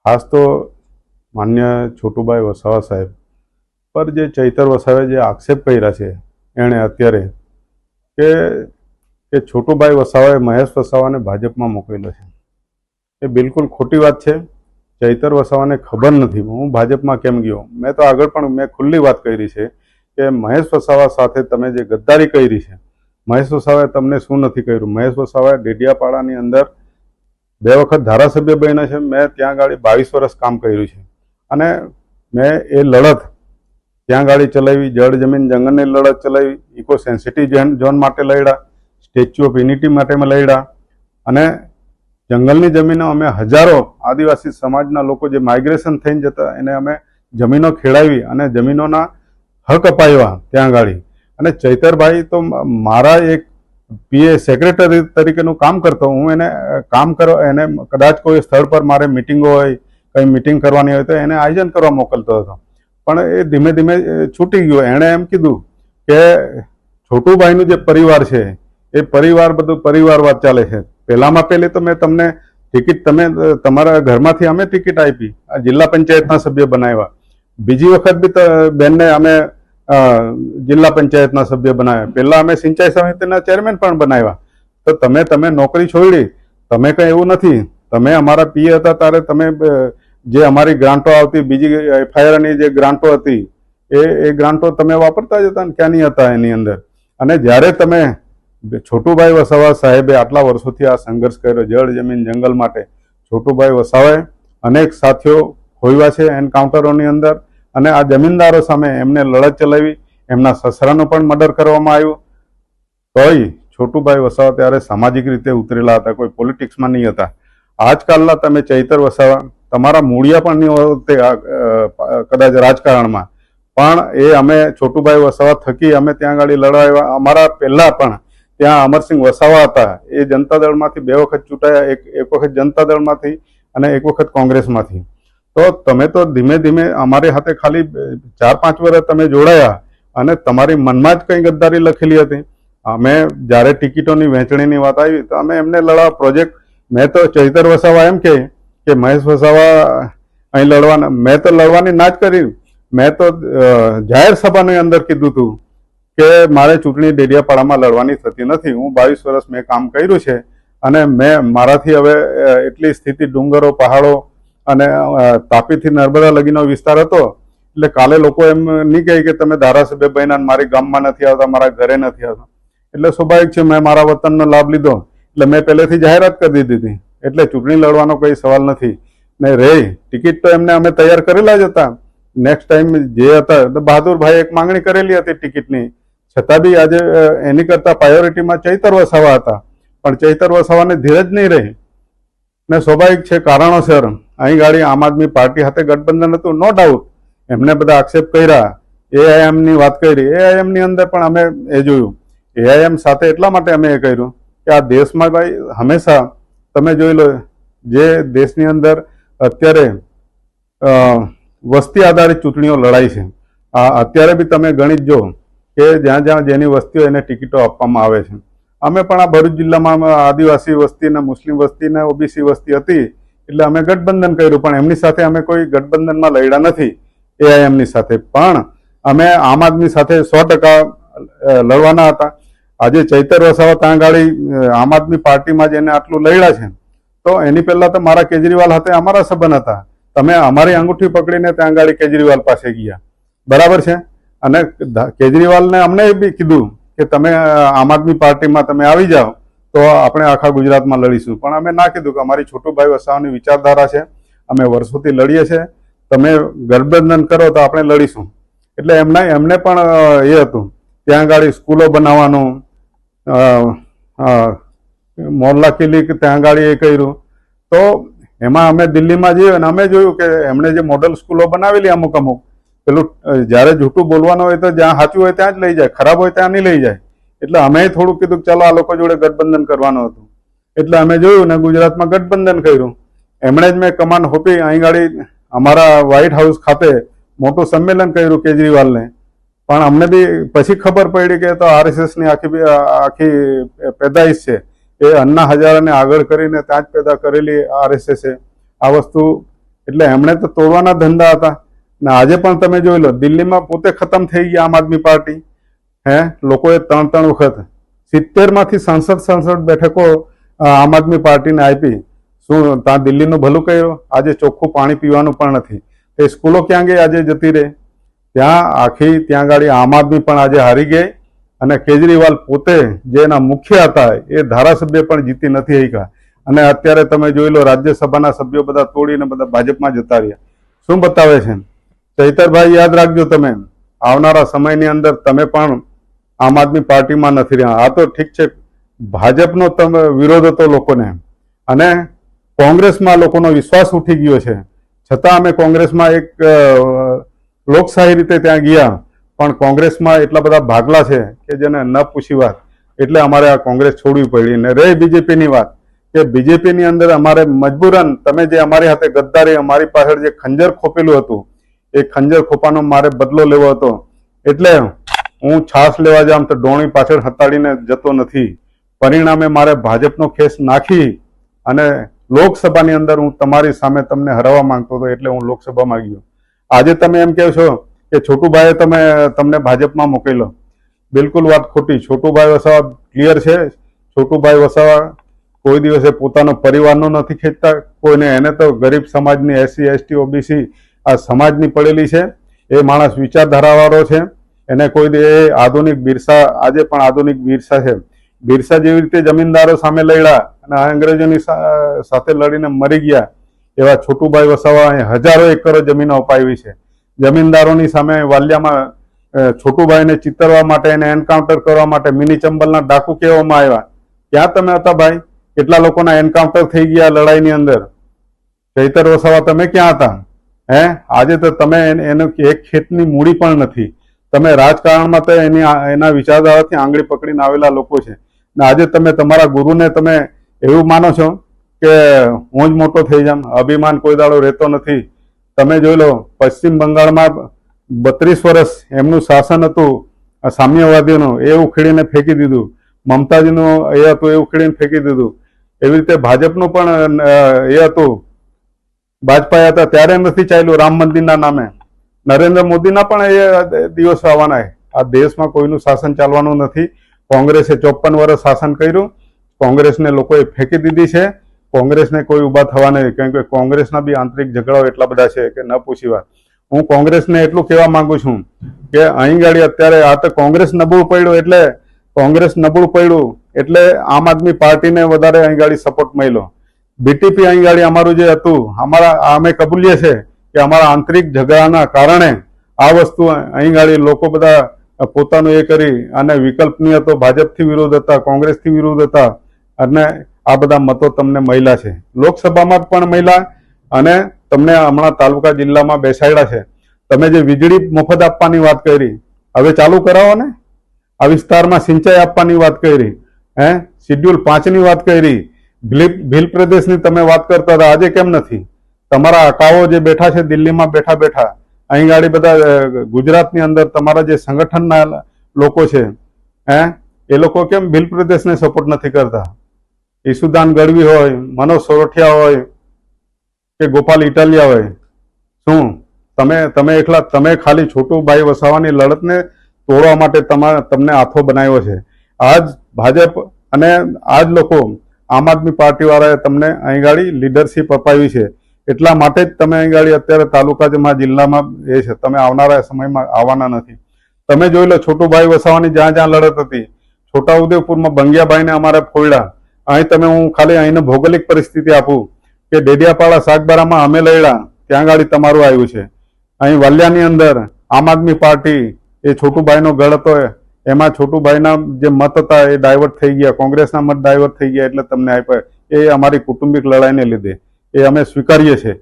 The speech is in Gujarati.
ખાસ તો માન્ય છોટુભાઈ વસાવા સાહેબ પર જે ચૈતર વસાવે જે આક્ષેપ કર્યા છે એણે અત્યારે કે છોટુભાઈ વસાવાએ મહેશ વસાવાને ભાજપમાં મોકલેલો છે, એ બિલકુલ ખોટી વાત છે. ચૈતર વસાવાને ખબર નથી હું ભાજપમાં કેમ ગયો. મેં તો આગળ પણ મેં ખુલ્લી વાત કરી છે કે મહેશ વસાવા સાથે તમે જે ગદ્દારી કરી છે, મહેશ વસાવાએ તમને શું નથી કર્યું. મહેશ વસાવાએ ડેડિયાપાડાની અંદર 2 વખત ધારાસભ્ય બન્યા છે. મેં ત્યાં ગાડી 22 વર્ષ કામ કર્યું છે અને મેં એ લડત ત્યાં ગાડી ચલાવી, જળ જમીન જંગલની લડત ચલાવી, ઇકો સેન્સિટિવ ઝોન માટે લડ્યા, સ્ટેચ્યુ ઓફ યુનિટી માટે લડ્યા અને જંગલની જમીનો અમે હજારો આદિવાસી સમાજના લોકો જે માઇગ્રેશન થઈને જતા એને અમે જમીનો ખેડાવી અને જમીનોના હક અપાવ્યા ત્યાં ગાડી. અને ચૈતરભાઈ તો મારા એક પીએ સેક્રેટરી તરીકેનું કામ કરતો, હું એને કામ કરવા એને કદાચ કોઈ સ્થળ પર મારે મિટિંગો હોય, કંઈ મિટિંગ કરવાની હોય તો એને આયોજન કરવા મોકલતો હતો. પણ એ ધીમે ધીમે છૂટી ગયો. એણે એમ કીધું કે છોટુભાઈનું જે પરિવાર છે એ પરિવાર બધું પરિવારવાદ ચાલે છે. પહેલામાં પહેલી તો મેં તમને ટિકિટ તમારા ઘરમાંથી અમે ટિકિટ આપી, આ જિલ્લા પંચાયતના સભ્ય બનાવ્યા. બીજી વખત બી બેનને અમે જિલ્લા પંચાયતના સભ્ય બનાવ્યા. પહેલા અમે સિંચાઈ સમિતિના ચેરમેન પણ બનાવ્યા. તો તમે નોકરી છોડી, તમે કંઈ એવું નથી. તમે અમારા પીએ હતા ત્યારે તમે જે અમારી ગ્રાન્ટો આવતી, બીજી એફઆઈઆરની જે ગ્રાન્ટો હતી એ ગ્રાન્ટો તમે વાપરતા જ હતા ને ક્યાં નહીં હતા એની અંદર. અને જ્યારે તમે છોટુભાઈ વસાવા સાહેબે આટલા વર્ષોથી આ સંઘર્ષ કર્યો જળ જમીન જંગલ માટે, છોટુભાઈ વસાવાએ અનેક સાથીઓ ખોવ્યા છે એન્કાઉન્ટરોની અંદર અને આ જમીનદારો સામે એમને લડત ચલાવી. એમના સસરાનું પણ મર્ડર કરવામાં આવ્યું. તોય છોટુભાઈ વસાવા ત્યારે સામાજિક રીતે ઉતરેલા હતા, કોઈ પોલિટિક્સમાં નહીં હતા. આજકાલના તમે ચૈતર વસાવા તમારા મૂળિયા પણ નહીં હોતે કદાચ રાજકારણમાં, પણ એ અમે છોટુભાઈ વસાવા થકી અમે ત્યાં આગળ લડાવ્યા. અમારા પહેલા પણ ત્યાં અમરસિંહ વસાવા હતા, એ જનતા દળમાંથી 2 વખત ચૂંટાયા, એક વખત જનતા દળમાંથી અને એક વખત કોંગ્રેસમાંથી. તો તમે તો ધીમે ધીમે અમારી સાથે ખાલી 4-5 વર્ષ તમે જોડાયા અને તમારી મનમાં જ કંઈ ગદ્દારી લખેલી હતી. અમે જ્યારે ટિકિટોની વહેંચણીની વાત આવી તો અમે એમને લડવા પ્રોજેક્ટ, મેં તો ચૈતર વસાવા એમ કે મહેશ વસાવા અહીં લડવાના, મેં તો લડવાની ના જ કરી. મેં તો જાહેર સભાની અંદર કીધું હતું કે મારે ચૂંટણી ડેડિયાપાડામાં લડવાની થતી નથી. હું 22 વર્ષ મેં કામ કર્યું છે અને મારાથી હવે એટલી સ્થિતિ ડુંગરો પહાડો અને તાપીથી નર્મદા લગીનો વિસ્તાર હતો. એટલે કાલે લોકો એમ નહીં કહે કે તમે ધારાસભ્ય બન્યા મારી ગામમાં નથી આવતા, મારા ઘરે નથી આવતા. એટલે સ્વાભાવિક છે, મેં મારા વતનનો લાભ લીધો એટલે મેં પહેલેથી જાહેરાત કરી દીધી હતી. એટલે ચૂંટણી લડવાનો કોઈ સવાલ નથી. ને ટિકિટ તો એમને અમે તૈયાર કરેલા જ હતા. નેક્સ્ટ ટાઈમ જે હતા તો બહાદુરભાઈ એક માંગણી કરેલી હતી ટિકિટની, છતાં બી આજે એની કરતા પ્રાયોરિટીમાં ચૈતર વસાવા હતા. પણ ચૈતર વસાવાને ધીરજ નહીં રહી ને સ્વાભાવિક છે કારણોસર અહીં ગાડી આમ આદમી પાર્ટી સાથે ગઠબંધન હતું. નો ડાઉટ એમને બધા આક્ષેપ કર્યા, એઆઈએમની વાત કરી, એઆઈએમની અંદર પણ અમે એ જોયું. એઆઈએમ સાથે એટલા માટે અમે એ કર્યું કે આ દેશમાં ભાઈ હંમેશા તમે જોઈ લો, જે દેશની અંદર અત્યારે વસ્તી આધારિત ચૂંટણીઓ લડાઈ છે, અત્યારે બી તમે ગણિત જો કે જ્યાં જ્યાં જેની વસ્તી હોય એને ટિકિટો આપવામાં આવે છે. અમે પણ આ ભરૂચ જિલ્લામાં આદિવાસી વસ્તી ને મુસ્લિમ વસ્તી ને ઓબીસી વસ્તી હતી એટલે અમે ગઠબંધન કર્યું, પણ એમની સાથે અમે કોઈ ગઠબંધનમાં લડ્યા નથી એઆઈએમની સાથે. પણ અમે આમ આદમી સાથે 100% લડવાના હતા. આજે ચૈતર વસાવા ત્યાં ગાડી આમ આદમી પાર્ટીમાં જેને આટલું લડ્યા છે, તો એની પહેલા તો મારા કેજરીવાલ સાથે અમારા સંબંધ હતા. તમે અમારી અંગૂઠી પકડીને ત્યાં ગાડી કેજરીવાલ પાસે ગયા, બરાબર છે. અને કેજરીવાલને અમને બી કીધું કે તમે આમ આદમી પાર્ટીમાં તમે આવી જાઓ તો આપણે આખા ગુજરાતમાં લડીશું. પણ અમે ના કીધું કે અમારી છોટુભાઈ વસાવાની વિચારધારા છે, અમે વર્ષોથી લડીએ છીએ, તમે ગઠબંધન કરો તો આપણે લડીશું. એટલે એમને પણ એ હતું ત્યાં ગાડી સ્કૂલો બનાવવાનું, મોહલ્લા ક્લિનિક ત્યાં ગાડી એ કર્યું. તો એમાં અમે દિલ્હીમાં જઈએ અને અમે જોયું કે એમણે જે મોડલ સ્કૂલો બનાવેલી અમુક પેલું જ્યારે જૂઠું બોલવાનું હોય તો જ્યાં સાચું હોય ત્યાં જ લઈ જાય, ખરાબ હોય ત્યાં નહીં લઈ જાય. એટલે અમે થોડુંક કીધું ચાલો આ લોકો જોડે ગઠબંધન કરવાનું હતું. એટલે અમે જોયું ને ગુજરાતમાં ગઠબંધન કર્યું. એમણે જ મેં કમાન હોપી અહીં ગાડી અમારા વ્હાઇટ હાઉસ ખાતે મોટું સંમેલન કર્યું કેજરીવાલને. પણ અમને બી પછી ખબર પડી કે તો આરએસએસની આખી પેદાઈશ છે, એ અન્ના હજારાને આગળ કરીને ત્યાં જ પેદા કરેલી આરએસએસે. આ વસ્તુ એટલે એમણે તો તોડવાના ધંધા હતા. ને આજે પણ તમે જોઈ લો, દિલ્હીમાં પોતે ખતમ થઈ ગયા આમ આદમી પાર્ટી. લોકોએ 3 વખત 70 માંથી સંસદ બેઠકો આમ આદમી પાર્ટીને આપી. શું ત્યાં દિલ્હીનું ભલું કર્યું? આજે ચોખ્ખું પાણી પીવાનું પણ નથી. એ સ્કૂલો ક્યાં ગઈ? આજે જતી રહે. ત્યાં ગાડી આમ આદમી પણ આજે હારી ગઈ, અને કેજરીવાલ પોતે જે એના મુખ્ય હતા એ ધારાસભ્ય પણ જીતી નથી શક્યા. અને અત્યારે તમે જોઈ લો, રાજ્યસભાના સભ્યો બધા તોડીને બધા ભાજપમાં જતા રહ્યા. શું બતાવે છે? ચૈતરભાઈ, યાદ રાખજો, તમે આવનારા સમયની અંદર તમે પણ આમ આદમી પાર્ટીમાં નથી રહ્યા. આ તો ઠીક છે, ભાજપનો તમે વિરોધ હતો લોકોને, અને કોંગ્રેસમાં લોકોનો વિશ્વાસ ઉઠી ગયો છે. છતાં અમે કોંગ્રેસમાં એક લોકશાહી રીતે ત્યાં ગયા, પણ કોંગ્રેસમાં એટલા બધા ભાગલા છે કે જેને ન પૂછી વાત. એટલે અમારે આ કોંગ્રેસ છોડવી પડી. ને રહી બીજેપીની વાત, કે બીજેપીની અંદર અમારે મજબૂરન, તમે જે અમારી સાથે ગદ્દારી, અમારી પાછળ જે ખંજર ખોપેલું હતું, એ ખંજર ખોપાનો મારે બદલો લેવો હતો. એટલે હું છાસ લેવા જામ તો ડોણી પાછળ હતાડીને જતો નથી. પરિણામે મારે ભાજપનો ખેસ નાખી અને લોકસભાની અંદર હું તમારી સામે તમને હરાવવા માંગતો હતો, એટલે હું લોકસભામાં ગયો. આજે તમે એમ કહો છો કે છોટુભાઈએ તમને ભાજપમાં મોકલ્યો. બિલકુલ વાત ખોટી. છોટુભાઈ વસાવા ક્લિયર છે. છોટુભાઈ વસાવા કોઈ દિવસે પોતાનો પરિવારનો નથી ખેંચતા કોઈને. એને તો ગરીબ સમાજની, SC ST OBC આ સમાજની પડેલી છે. એ માણસ વિચારધારાવાળો છે. એને કોઈ આધુનિક બિરસા, આજે પણ આધુનિક બિરસા છે. બિરસા જેવી રીતે જમીનદારો સામે લડ્યા અને અંગ્રેજોની સાથે લડીને મરી ગયા, એવા છોટુભાઈ વસાવા હજારો એકરો જમીનો અપાવી છે. જમીનદારોની સામે વાલિયામાં છોટુભાઈને ચિતરવા માટે, એને એન્કાઉન્ટર કરવા માટે મિની ચંબલના ડાકુ કહેવામાં આવ્યા. ક્યાં તમે હતા ભાઈ? કેટલા લોકોના એન્કાઉન્ટર થઈ ગયા લડાઈની અંદર. ચૈતર વસાવા, તમે ક્યાં હતા? આજે તો તમે એનું એક ખેતની મૂડી પણ નથી. તમે રાજકારણમાં તો એના વિચારધારાથી આંગળી પકડીને આવેલા લોકો છે. ને આજે તમે તમારા ગુરુને તમે એવું માનો છો કે હું જ મોટો થઈ જામ. અભિમાન કોઈ દાડો રહેતો નથી. તમે જોઈ લો, પશ્ચિમ બંગાળમાં 32 વર્ષ એમનું શાસન હતું સામ્યવાદીઓનું, એ ઉખેડીને ફેંકી દીધું. મમતાજીનું એ હતું, એ ઉખેડીને ફેંકી દીધું. એવી રીતે ભાજપનું પણ એ હતું, વાજપેયી હતા ત્યારે નથી ચાલ્યું રામ મંદિરના નામે. નરેન્દ્ર મોદીના પણ એ દિવસ આવવાના. આ દેશમાં કોઈનું શાસન ચાલવાનું નથી. કોંગ્રેસે 54 વર્ષ શાસન કર્યું. કોંગ્રેસને લોકોએ ફેંકી દીધી છે. કોંગ્રેસને કોઈ ઉભા થવા નહીં, કેમ કે કોંગ્રેસના બી આંતરિક ઝઘડાઓ એટલા બધા છે કે ન પૂછી વાત. હું કોંગ્રેસને એટલું કહેવા માંગુ છું કે અહીં ગાડી અત્યારે આ તો કોંગ્રેસ નબળું પડ્યું એટલે આમ આદમી પાર્ટીને વધારે અહીં ગાડી સપોર્ટ મળ્યો. BTP અહીં ગાડી અમારું જે હતું, અમે કબૂલીએ છે કે અમારા આંતરિક ઝઘડાના કારણે આ વસ્તુ અહીં ગાડી લોકો બધા પોતાનું એ કરી અને વિકલ્પની હતો. ભાજપથી વિરોધ હતા, કોંગ્રેસથી વિરોધ હતા, અને આ બધા મતો તમને મળ્યા છે. લોકસભામાં પણ મળ્યા, અને તમને હમણાં તાલુકા જિલ્લામાં બેસાડ્યા છે. તમે જે વીજળી મફત આપવાની વાત કરી, હવે ચાલુ કરાવો ને. આ વિસ્તારમાં સિંચાઈ આપવાની વાત કરી, શિડ્યુલ 5 ની વાત કરી, ભીલ પ્રદેશની તમે વાત કરતા હતા, આજે કેમ નથી? તમારા અકાઓ જે બેઠા છે દિલ્હીમાં બેઠા અહીં ગાડી બધા ગુજરાતની અંદર તમારા જે સંગઠનના લોકો છે, એ લોકો કેમ ભીલ પ્રદેશને સપોર્ટ નથી કરતા? ઈસુદાન ગઢવી હોય, મનોજ સોરઠિયા હોય કે ગોપાલ ઇટાલિયા હોય, શું તમે એકલા, તમે ખાલી છોટુભાઈ વસાવાની લડતને તોડવા માટે તમને હાથો બનાવ્યો છે. આજ ભાજપ અને આજ લોકો આમ આદમી પાર્ટી વાળાએ તમને અહીં ગાડી લીડરશીપ અપાવી છે. એટલા માટે જ તમે અહીં ગાડી અત્યારે તાલુકામાં, જિલ્લામાં એ છે. તમે આવનારા સમયમાં આવવાના નથી. તમે જોઈ લો, છોટુભાઈ વસાવાની જ્યાં લડત હતી, છોટાઉદેપુરમાં બંગિયાભાઈને અમારે ફોડ્યા. અહીં હું ખાલી અહીંને ભૌગોલિક પરિસ્થિતિ આપું કે ડેડિયાપાડા સાગબારામાં અમે લડ્યા, ત્યાં ગાડી તમારું આવ્યું છે. અહીં વાલિયાની અંદર આમ આદમી પાર્ટી, એ છોટુભાઈનો ગઢ હતો, એમાં છોટુભાઈના જે મત હતા એ ડાયવર્ટ થઈ ગયા, કોંગ્રેસના મત ડાયવર્ટ થઈ ગયા, એટલે તમને આપ્યા. એ અમારી કુટુંબિક લડાઈને લીધે એ અમે સ્વીકારીએ છીએ.